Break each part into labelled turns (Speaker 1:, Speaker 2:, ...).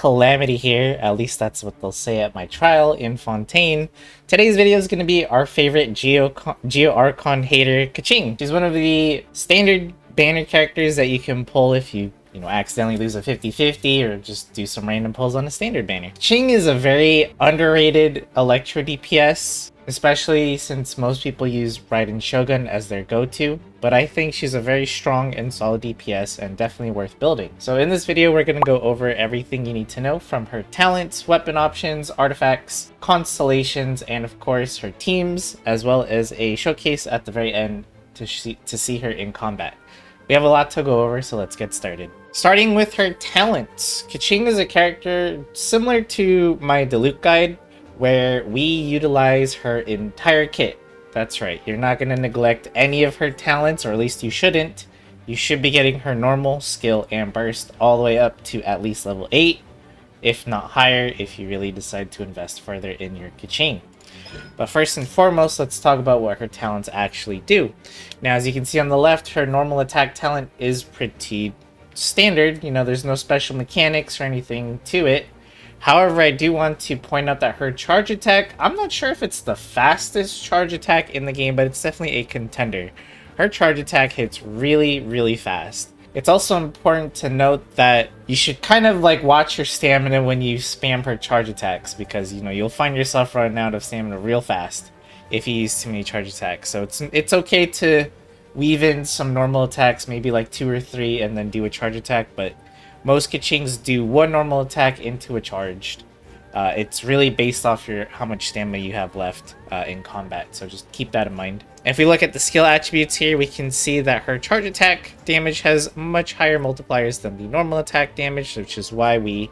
Speaker 1: Calamity here, at least that's what they'll say at my trial in Fontaine. Today's video is going to be our favorite Geo Archon hater, Keqing. She's one of the standard banner characters that you can pull if you accidentally lose a 50-50 or just do some random pulls on a standard banner. Keqing is a very underrated Electro DPS, especially since most people use Raiden Shogun as their go-to, but I think she's a very strong and solid DPS and definitely worth building. So in this video, we're going to go over everything you need to know from her talents, weapon options, artifacts, constellations, and of course her teams, as well as a showcase at the very end to see her in combat. We have a lot to go over, so let's get started. Starting with her talents, Keqing is a character similar to my Diluc guide, where we utilize her entire kit. That's right, you're not going to neglect any of her talents, or at least you shouldn't. You should be getting her normal, skill, and burst all the way up to at least level 8, if not higher, if you really decide to invest further in your Keqing. But first and foremost, let's talk about what her talents actually do. Now, as you can see on the left, her normal attack talent is pretty standard. There's no special mechanics or anything to it. However, I do want to point out that her charge attack, I'm not sure if it's the fastest charge attack in the game, but it's definitely a contender. Her charge attack hits really, really fast. It's also important to note that you should kind of watch your stamina when you spam her charge attacks, because you'll find yourself running out of stamina real fast if you use too many charge attacks. So it's okay to weave in some normal attacks, maybe like 2 or 3, and then do a charge attack, but most Keqings do one normal attack into a charged. It's really based off how much stamina you have left in combat, so just keep that in mind. If we look at the skill attributes here, we can see that her charge attack damage has much higher multipliers than the normal attack damage, which is why we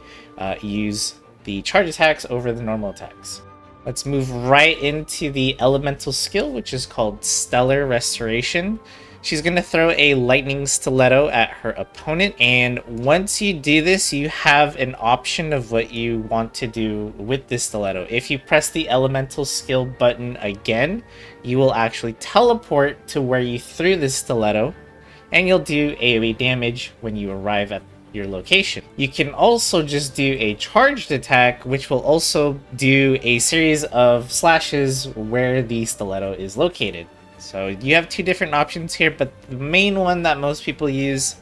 Speaker 1: use the charge attacks over the normal attacks. Let's move right into the elemental skill, which is called Stellar Restoration. She's going to throw a lightning stiletto at her opponent, and once you do this, you have an option of what you want to do with this stiletto. If you press the elemental skill button again, you will actually teleport to where you threw this stiletto, and you'll do AoE damage when you arrive at your location. You can also just do a charged attack, which will also do a series of slashes where the stiletto is located. So you have two different options here, but the main one that most people use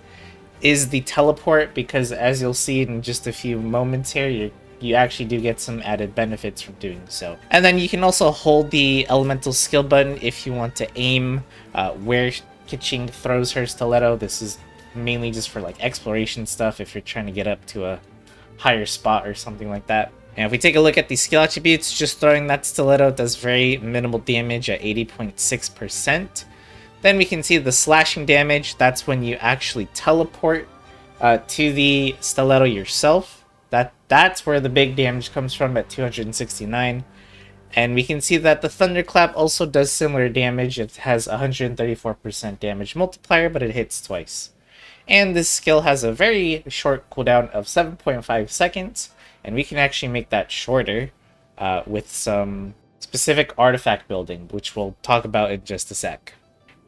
Speaker 1: is the teleport, because as you'll see in just a few moments here, you actually do get some added benefits from doing so. And then you can also hold the elemental skill button if you want to aim where Keqing throws her stiletto. This is mainly just for exploration stuff if you're trying to get up to a higher spot or something like that. And if we take a look at the skill attributes, just throwing that stiletto does very minimal damage at 80.6%. Then we can see the slashing damage. That's when you actually teleport to the stiletto yourself. That's where the big damage comes from at 269. And we can see that the thunderclap also does similar damage. It has 134% damage multiplier, but it hits twice. And this skill has a very short cooldown of 7.5 seconds. And we can actually make that shorter with some specific artifact building, which we'll talk about in just a sec.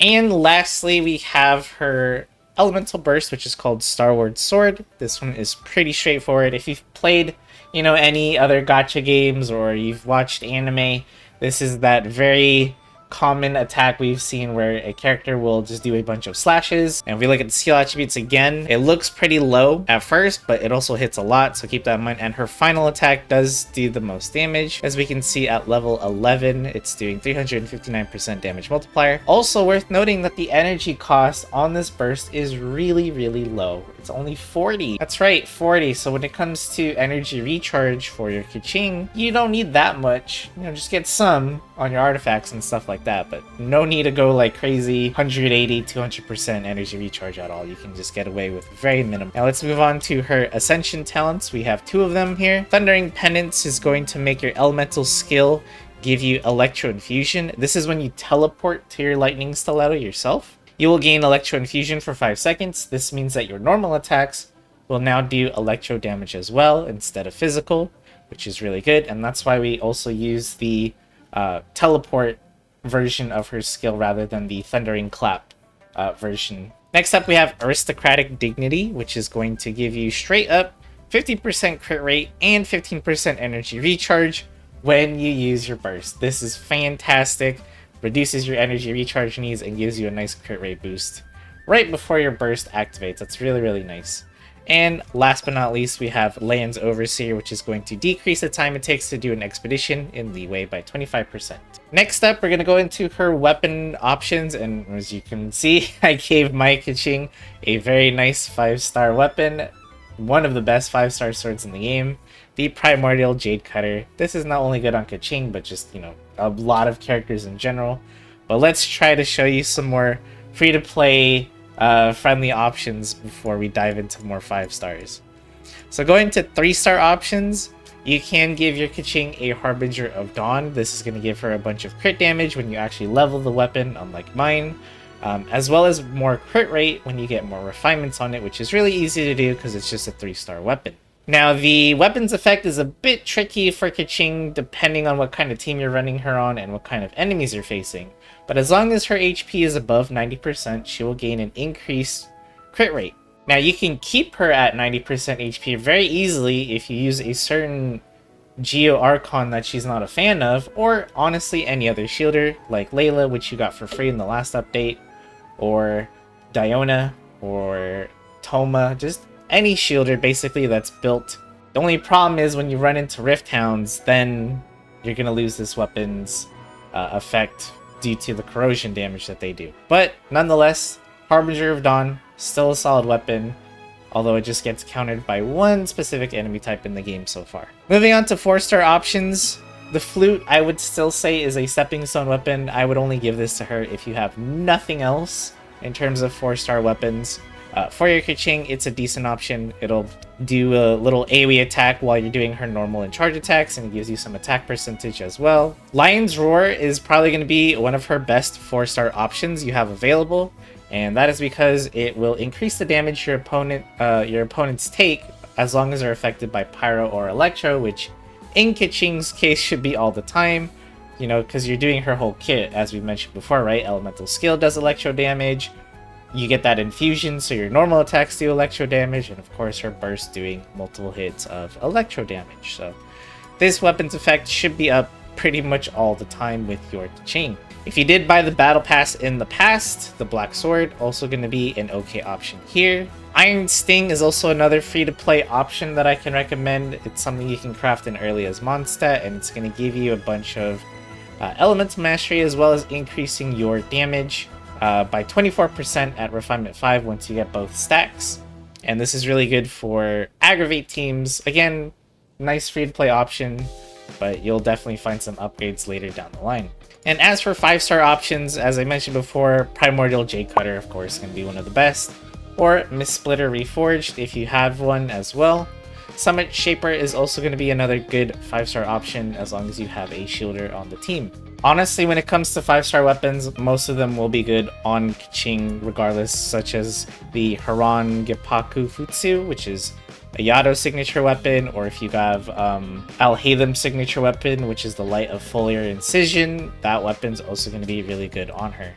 Speaker 1: And lastly, we have her elemental burst, which is called Starward Sword. This one is pretty straightforward. If you've played, any other gacha games or you've watched anime, this is that very common attack we've seen where a character will just do a bunch of slashes. And if we look at the skill attributes again, it looks pretty low at first, but it also hits a lot, so keep that in mind. And her final attack does do the most damage. As we can see at level 11, it's doing 359% damage multiplier. Also worth noting that the energy cost on this burst is really, really low. It's only 40. That's right, 40. So when it comes to energy recharge for your Keqing, you don't need that much. Just get some on your artifacts and stuff like that, but no need to go crazy 180 200% energy recharge at all. You can just get away with very minimum. Now let's move on to her ascension talents. We have 2 of them here. Thundering Penance is going to make your elemental skill give you Electro Infusion. This is when you teleport to your lightning stiletto yourself. You will gain Electro Infusion for 5 seconds. This means that your normal attacks will now do electro damage as well instead of physical, which is really good. And that's why we also use the teleport version of her skill rather than the Thundering Clap version. Next up, we have Aristocratic Dignity, which is going to give you straight up 50% crit rate, and 15% energy recharge when you use your burst. This is fantastic. Reduces your energy recharge needs and gives you a nice crit rate boost right before your burst activates. That's really, really nice. And last but not least, we have Land's Overseer, which is going to decrease the time it takes to do an expedition in leeway by 25%. Next up, we're going to go into her weapon options, and as you can see, I gave my Keqing a very nice 5-star weapon, one of the best 5-star swords in the game, the Primordial Jade Cutter. This is not only good on Keqing, but just, you know, a lot of characters in general. But let's try to show you some more free-to-play friendly options before we dive into more 5 stars. So going to 3-star options, you can give your Keqing a Harbinger of Dawn. This is going to give her a bunch of crit damage when you actually level the weapon, unlike mine, as well as more crit rate when you get more refinements on it, which is really easy to do because it's just a 3-star weapon. Now, the weapons effect is a bit tricky for Keqing depending on what kind of team you're running her on and what kind of enemies you're facing. But as long as her HP is above 90%, she will gain an increased crit rate. Now, you can keep her at 90% HP very easily if you use a certain Geo Archon that she's not a fan of, or honestly any other shielder like Layla, which you got for free in the last update, or Diona, or Toma, just any shielder basically that's built. The only problem is when you run into Rift Hounds, then you're going to lose this weapon's effect due to the corrosion damage that they do. But nonetheless, Harbinger of Dawn, still a solid weapon, although it just gets countered by one specific enemy type in the game so far. Moving on to 4-star options, the Flute I would still say is a stepping stone weapon. I would only give this to her if you have nothing else in terms of 4-star weapons. For your Keqing, it's a decent option. It'll do a little AoE attack while you're doing her normal and charge attacks, and it gives you some attack percentage as well. Lion's Roar is probably going to be one of her best 4-star options you have available, and that is because it will increase the damage your opponents take as long as they're affected by Pyro or Electro, which in Keqing's case should be all the time, you know, because you're doing her whole kit, as we mentioned before, right? Elemental Skill does Electro damage. You get that infusion, so your normal attacks do electro damage, and of course her burst doing multiple hits of electro damage. So this weapon's effect should be up pretty much all the time with your Keqing. If you did buy the battle pass in the past, the Black Sword also going to be an okay option here. Iron Sting is also another free-to-play option that I can recommend. It's something you can craft in early as Mondstadt, and it's going to give you a bunch of elemental mastery as well as increasing your damage by 24% at Refinement 5 once you get both stacks. And this is really good for Aggravate teams. Again, nice free-to-play option, but you'll definitely find some upgrades later down the line. And as for 5-star options, as I mentioned before, Primordial Jade Cutter, of course, is going to be one of the best. Or Mist Splitter Reforged if you have one as well. Summit Shaper is also going to be another good 5-star option as long as you have a shielder on the team. Honestly, when it comes to 5-star weapons, most of them will be good on Keqing regardless, such as the Haran Geppaku Futsu, which is a Yado signature weapon, or if you have Al-Hatham signature weapon, which is the Light of Foliar Incision, that weapon's also going to be really good on her.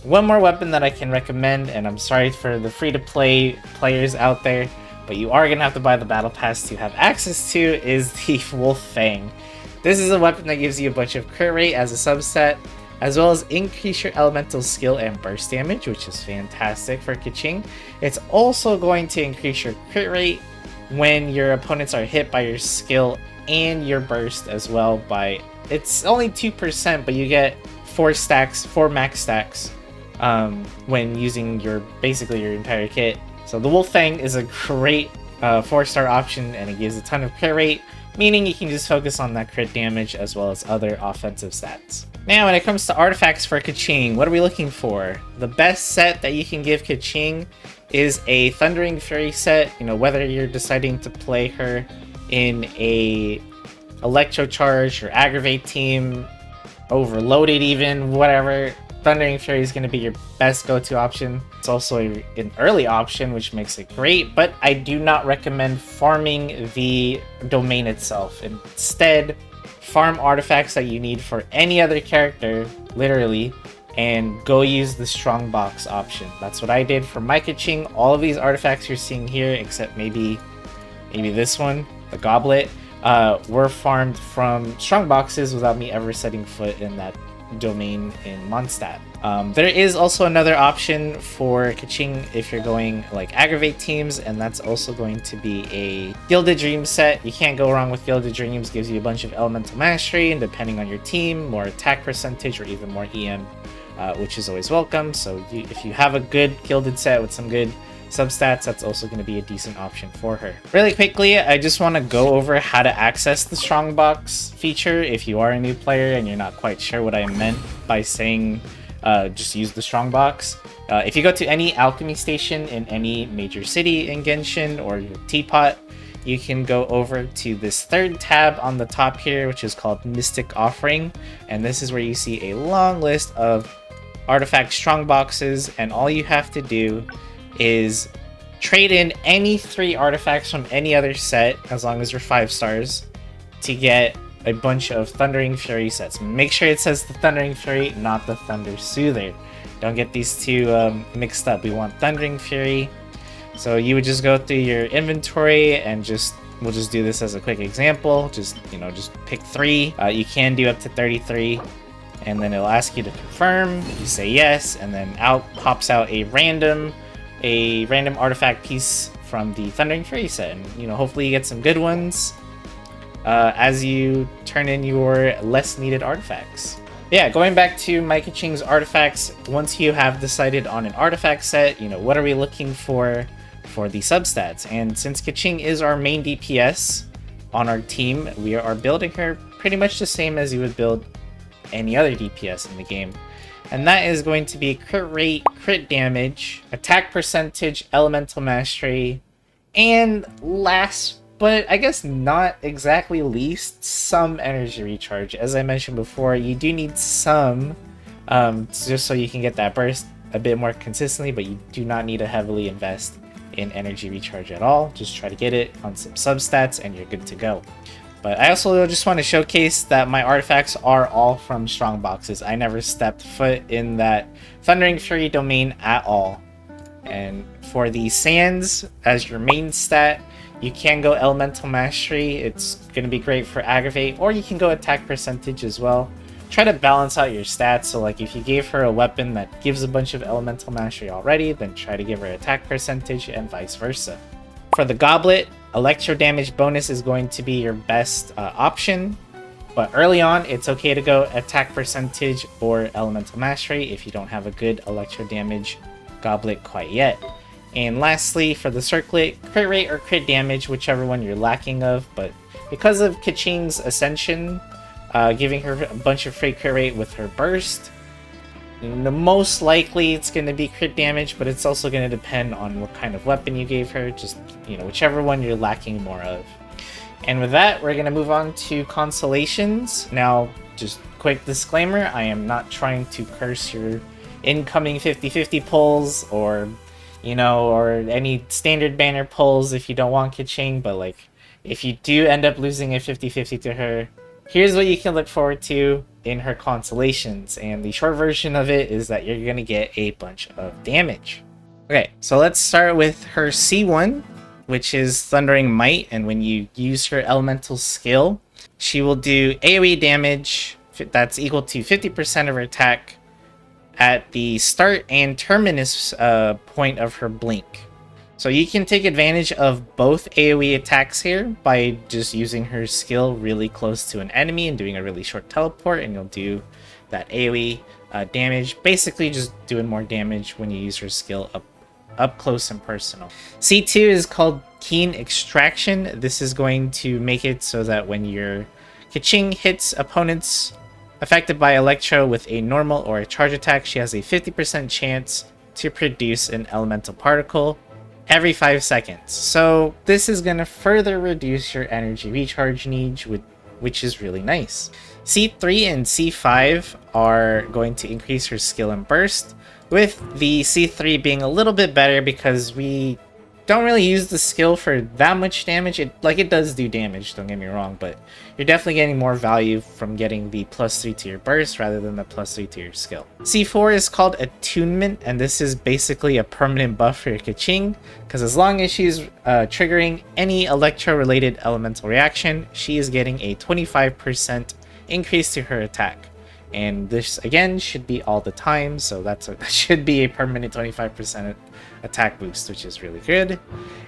Speaker 1: One more weapon that I can recommend, and I'm sorry for the free-to-play players out there, but you are going to have to buy the Battle Pass to have access to, is the Wolf Fang. This is a weapon that gives you a bunch of crit rate as a subset, as well as increase your elemental skill and burst damage, which is fantastic for Keqing. It's also going to increase your crit rate when your opponents are hit by your skill and your burst as well by... It's only 2%, but you get 4 max stacks when using basically your entire kit. So the Wolf Fang is a great 4-star option, and it gives a ton of crit rate, meaning you can just focus on that crit damage as well as other offensive stats. Now, when it comes to artifacts for Keqing, what are we looking for? The best set that you can give Keqing is a Thundering Fury set. You know, whether you're deciding to play her in a Electro Charged or Aggravate team, Overloaded even, whatever, Thundering Fury is going to be your best go-to option. It's also an early option, which makes it great, but I do not recommend farming the domain itself. Instead, farm artifacts that you need for any other character, literally, and go use the strong box option. That's what I did for my Keqing. All of these artifacts you're seeing here, except maybe maybe this one, the Goblet, were farmed from strong boxes without me ever setting foot in that domain in Mondstadt. There is also another option for Keqing if you're going like Aggravate teams, and that's also going to be a Gilded Dreams set. You can't go wrong with Gilded Dreams. Gives you a bunch of elemental mastery, and depending on your team, more attack percentage or even more EM, which is always welcome. So if you have a good Gilded set with some good substats, that's also going to be a decent option for her. Really quickly, I just want to go over how to access the Strongbox feature if you are a new player and you're not quite sure what I meant by saying just use the Strongbox. If you go to any alchemy station in any major city in Genshin or your teapot, you can go over to this third tab on the top here, which is called Mystic Offering, and this is where you see a long list of artifact Strongboxes, and all you have to do is trade in any 3 artifacts from any other set, as long as you're 5 stars, to get a bunch of Thundering Fury sets. Make sure it says the Thundering Fury, not the Thunder Soother. Don't get these two mixed up. We want Thundering Fury. So you would just go through your inventory and we'll just do this as a quick example. Just pick 3. You can do up to 33. And then it'll ask you to confirm. You say yes, and then out pops out a random artifact piece from the Thundering Fury set, and hopefully you get some good ones as you turn in your less needed artifacts. Yeah, going back to my Keqing's artifacts, once you have decided on an artifact set, what are we looking for the substats? And since Keqing is our main DPS on our team, we are building her pretty much the same as you would build any other DPS in the game. And that is going to be crit rate, crit damage, attack percentage, elemental mastery, and last but I guess not exactly least, some energy recharge. As I mentioned before, you do need some just so you can get that burst a bit more consistently, but you do not need to heavily invest in energy recharge at all. Just try to get it on some substats and you're good to go. But I also just want to showcase that my artifacts are all from strong boxes. I never stepped foot in that Thundering Fury domain at all. And for the Sands as your main stat, you can go Elemental Mastery. It's going to be great for Aggravate, or you can go attack percentage as well. Try to balance out your stats. So like if you gave her a weapon that gives a bunch of Elemental Mastery already, then try to give her attack percentage and vice versa. For the Goblet, Electro damage bonus is going to be your best option, but early on it's okay to go attack percentage or elemental mastery if you don't have a good electro damage goblet quite yet. And lastly, for the circlet, crit rate or crit damage, whichever one you're lacking of, but because of Keqing's Ascension, giving her a bunch of free crit rate with her burst, most likely it's going to be crit damage, but it's also going to depend on what kind of weapon you gave her. Just, whichever one you're lacking more of. And with that, we're going to move on to Constellations. Now, just quick disclaimer, I am not trying to curse your incoming 50-50 pulls or, or any standard banner pulls if you don't want Keqing, but like, if you do end up losing a 50-50 to her, here's what you can look forward to in her Constellations, and the short version of it is that you're gonna get a bunch of damage. Okay, so let's start with her C1, which is Thundering Might, and when you use her elemental skill, she will do AoE damage that's equal to 50% of her attack at the start and terminus point of her blink. So you can take advantage of both AoE attacks here by just using her skill really close to an enemy and doing a really short teleport, and you'll do that AoE damage, basically just doing more damage when you use her skill up close and personal. C2 is called Keen Extraction. This is going to make it so that when your Keqing hits opponents affected by Electro with a normal or a charge attack, she has a 50% chance to produce an elemental particle every 5 seconds. So this is going to further reduce your energy recharge needs, which is really nice. C3 and C5 are going to increase her skill and burst, with the C3 being a little bit better because we don't really use the skill for that much damage. It does do damage, don't get me wrong, but you're definitely getting more value from getting the +3 to your burst rather than the +3 to your skill. C4 is called Attunement, and this is basically a permanent buff for your Keqing, because as long as she's triggering any electro-related elemental reaction, she is getting a 25% increase to her attack. And this, again, should be all the time, so that should be a permanent 25% attack boost, which is really good.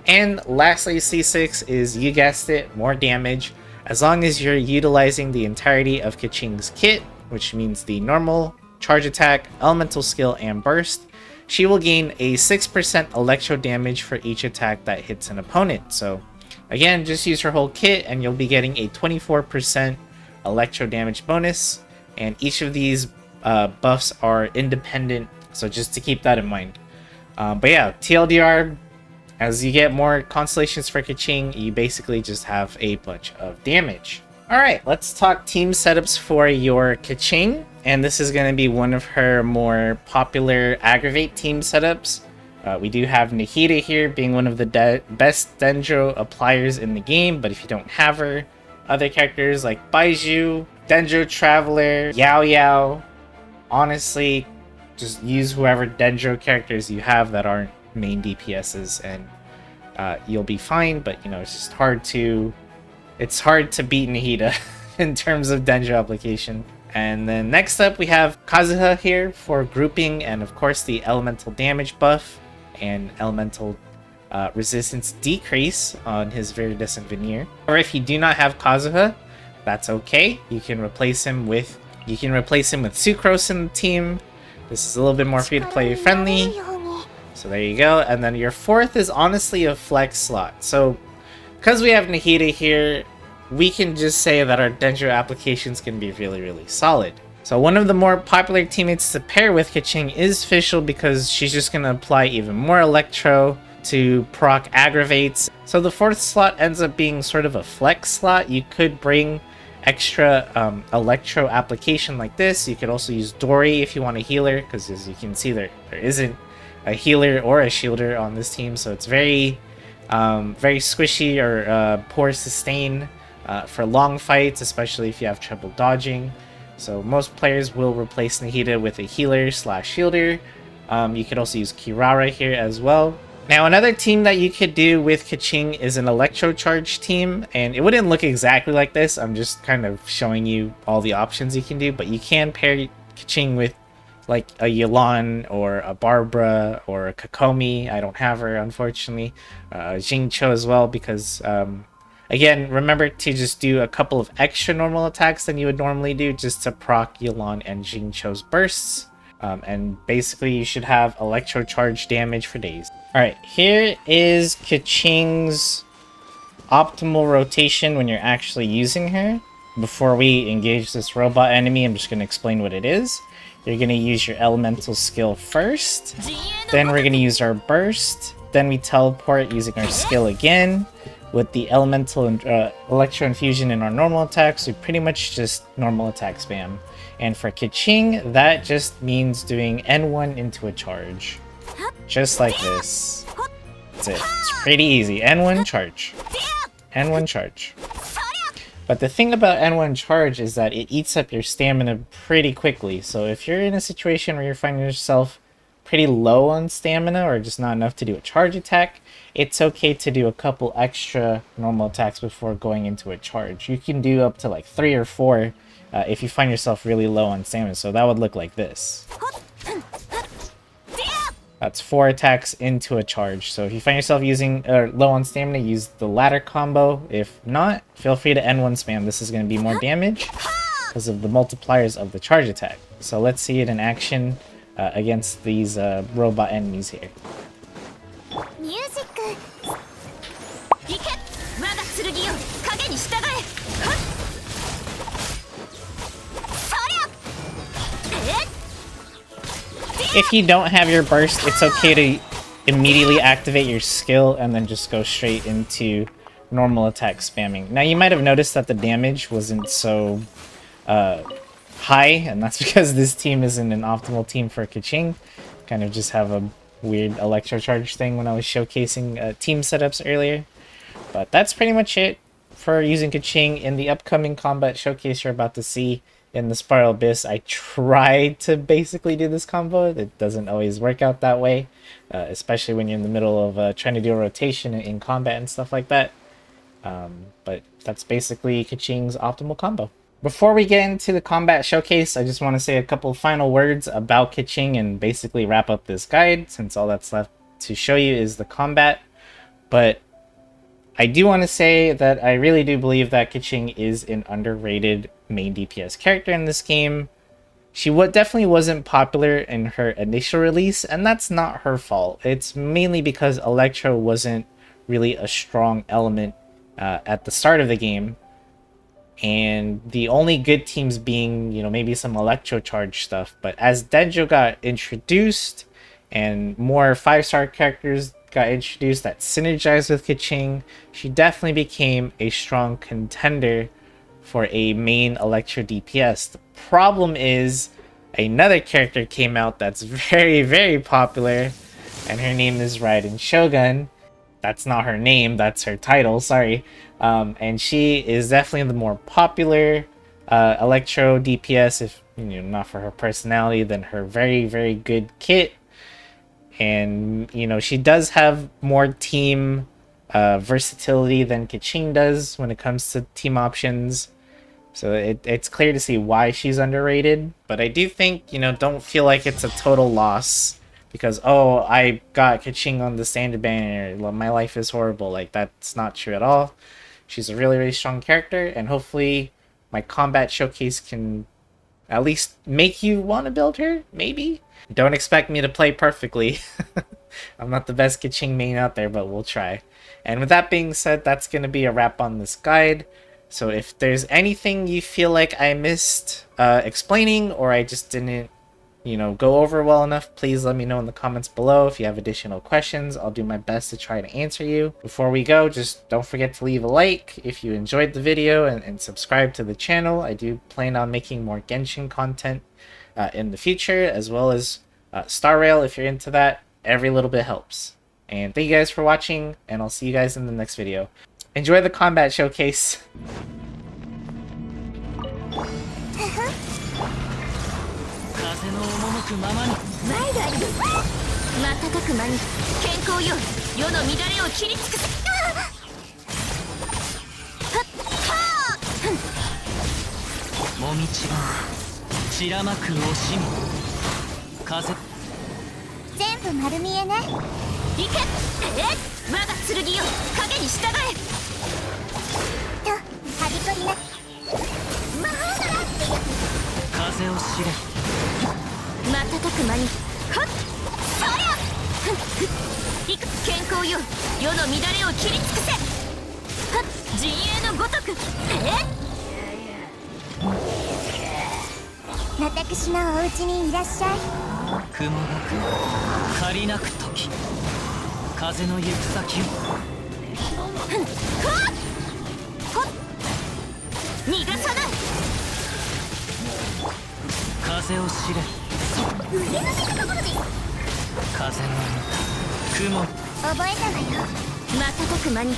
Speaker 1: And lastly, C6 is, you guessed it, more damage. As long as you're utilizing the entirety of Keqing's kit, which means the normal, charge attack, elemental skill, and burst, she will gain a 6% electro damage for each attack that hits an opponent. So again, just use her whole kit and you'll be getting a 24% electro damage bonus. And each of these buffs are independent, so just to keep that in mind. But yeah, TLDR, as you get more constellations for Keqing, you basically just have a bunch of damage. Alright, let's talk team setups for your Keqing. And this is going to be one of her more popular Aggravate team setups. We do have Nahida here being one of the best Dendro appliers in the game, but if you don't have her, other characters like Baiju, Dendro Traveler, Yao Yao, honestly, just use whoever Dendro characters you have that aren't main DPSs and you'll be fine, but you know, it's just hard to beat Nahida in terms of Dendro application. And then next up we have Kazuha here for grouping and of course the elemental damage buff and elemental resistance decrease on his Viridescent Veneer. Or if you do not have Kazuha, that's okay. You can replace him with Sucrose in the team. This is a little bit more free to play friendly. So there you go. And then your fourth is honestly a flex slot. So because we have Nahida here, we can just say that our Dendro applications can be really, really solid. So one of the more popular teammates to pair with Keqing is Fischl, because she's just going to apply even more Electro to proc Aggravates. So the fourth slot ends up being sort of a flex slot. You could bring extra Electro application like this. You could also use Dory if you want a healer, because as you can see there isn't a healer or a shielder on this team, so it's very squishy or poor sustain for long fights, especially if you have trouble dodging. So most players will replace Nahida with a healer / shielder. You could also use Kirara here as well. Now another team that you could do with Keqing is an Electro Charged team, and it wouldn't look exactly like this. I'm just kind of showing you all the options you can do, but you can pair Keqing with like a Yelan or a Barbara or a Kokomi. I don't have her, unfortunately. Jingcho as well, because again, remember to just do a couple of extra normal attacks than you would normally do just to proc Yelan and Jingcho's bursts. And basically you should have Electro Charge damage for days. Alright, here is Keqing's optimal rotation when you're actually using her. Before we engage this robot enemy, I'm just going to explain what it is. You're going to use your elemental skill first, then we're going to use our burst, then we teleport using our skill again. With the elemental and electro infusion in our normal attacks, we pretty much just normal attack spam. And for Keqing, that just means doing N1 into a charge. Just like this. That's it. It's pretty easy. N1 charge. N1 charge. But the thing about N1 charge is that it eats up your stamina pretty quickly. So if you're in a situation where you're finding yourself pretty low on stamina or just not enough to do a charge attack, it's okay to do a couple extra normal attacks before going into a charge. You can do up to like 3 or 4 if you find yourself really low on stamina. So that would look like this. That's 4 attacks into a charge. So if you find yourself using low on stamina, use the latter combo. If not, feel free to N1 spam. This is going to be more damage because of the multipliers of the charge attack. So let's see it in action against these robot enemies here. If you don't have your burst, it's okay to immediately activate your skill and then just go straight into normal attack spamming. Now you might have noticed that the damage wasn't so high, and that's because this team isn't an optimal team for Keqing. Kind of just have a weird Electro Charged thing when I was showcasing team setups earlier. But that's pretty much it for using Keqing in the upcoming combat showcase you're about to see in the Spiral Abyss. I tried to basically do this combo. It doesn't always work out that way, especially when you're in the middle of trying to do a rotation in combat and stuff like that. But that's basically Keqing's optimal combo. Before we get into the combat showcase, I just want to say a couple final words about Keqing and basically wrap up this guide, since all that's left to show you is the combat. But I do want to say that I really do believe that Keqing is an underrated main DPS character in this game. She definitely wasn't popular in her initial release, and that's not her fault. It's mainly because Electro wasn't really a strong element at the start of the game. And the only good teams being, you know, maybe some Electro Charge stuff. But as Denjo got introduced and more 5-star characters got introduced that synergized with Keqing, she definitely became a strong contender for a main Electro DPS. The problem is another character came out that's very, very popular, and her name is Raiden Shogun. That's not her name, that's her title, sorry. And she is definitely the more popular Electro DPS, if you know, not for her personality, then her very, very good kit. And you know, she does have more team versatility than Keqing does when it comes to team options. So it's clear to see why she's underrated. But I do think, you know, don't feel like it's a total loss because, oh, I got Keqing on the standard banner, my life is horrible. Like, that's not true at all. She's a really, really strong character, and hopefully my combat showcase can at least make you want to build her, maybe? Don't expect me to play perfectly. I'm not the best Keqing main out there, but we'll try. And with that being said, that's going to be a wrap on this guide. So if there's anything you feel like I missed explaining, or I just didn't, you know, go over well enough, please let me know in the comments below. If you have additional questions, I'll do my best to try to answer you. Before we go, just don't forget to leave a like if you enjoyed the video, and subscribe to the channel. I do plan on making more Genshin content in the future, as well as Star Rail if you're into that. Every little bit helps. And thank you guys for watching, and I'll see you guys in the next video. Enjoy the combat showcase.
Speaker 2: 風の赴くままに毎度ありです瞬く間に健康よ世の乱れを切り尽くすもみちが散らまく惜しみ風全部丸見えね行け我が剣よ影に従えとはびこりな魔法だなってやつ風を知れ瞬く間にはっそりゃ健康よ世の乱れを切り尽くせはっ陣営のごとく私のお家にいらっしゃい雲がく借りなく時風の行く先を逃がさない風を知れ腕の見たところで風の雲覚えたわよ瞬く間に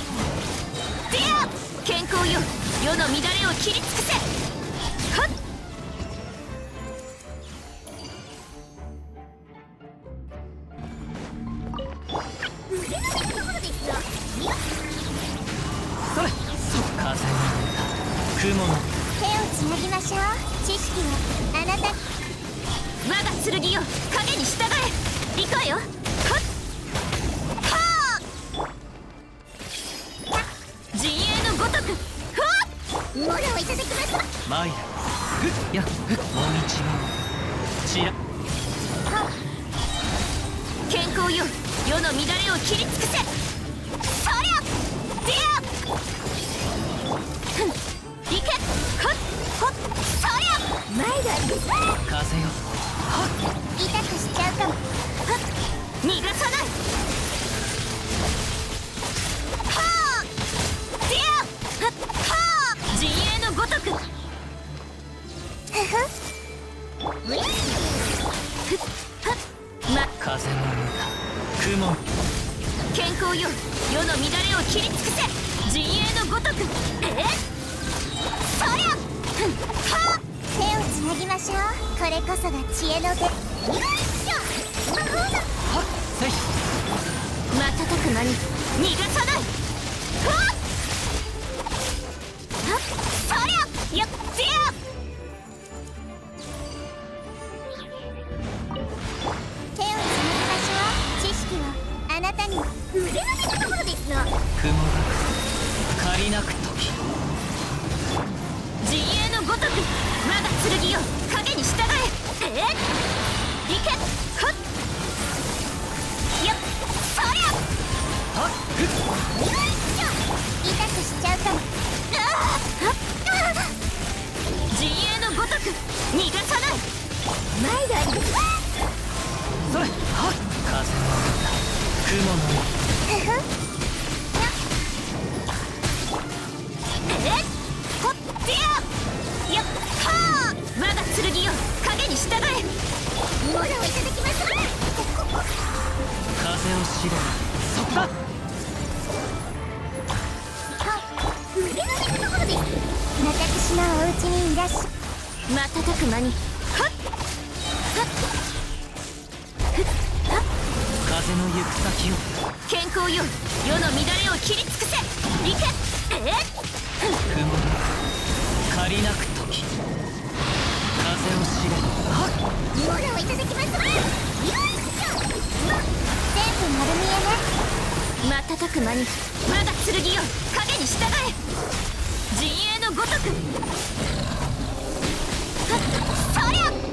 Speaker 2: ディア健康よ世の乱れを切り尽くせはっ腕の見たところですよそれ風の雲の手をつなぎましょう知識はあなた我が剣よ影に従え行くわよはっはあ陣営のごとくはっモラをいただきましたマイラふっやふっもみちがちらはっ健康よ世の乱れを切り尽くせそりゃディアふん行けはっはっそりゃマイラです風よ痛くしちゃうかも逃がさないはあディアはあ陣営のごとくふふ風の歌れこそが知恵の出。よいしょ。魔法だ。はっせい。瞬く間に逃がさない。はっそりゃ、やってや。手をつなぐ場所は、知識はあなたに腕の見たところですよ。雲が借りなく時、陣営のごとく我が剣よ影に従え。いけ。はっやっそりゃ。はっふっよいしょ。痛くしちゃうかも。陣営のごとく逃がさない。毎度ありです。それはっ風の雲のほってや。やっはー。我が剣よ影に従え。モラをいただきます。風を知れ。そこだ。腕の見たところです。私のお家にいらっしゃ。瞬く間にはっはっふっはっ。風の行く先を健康よ世の乱れを切り尽くせ。いけ。雲が借りなく時、風を知れ。はっモラをいただきます。よいしょ。全部丸見えね。瞬く間に我が剣よ影に従え。陣営のごとく。はっそりゃ。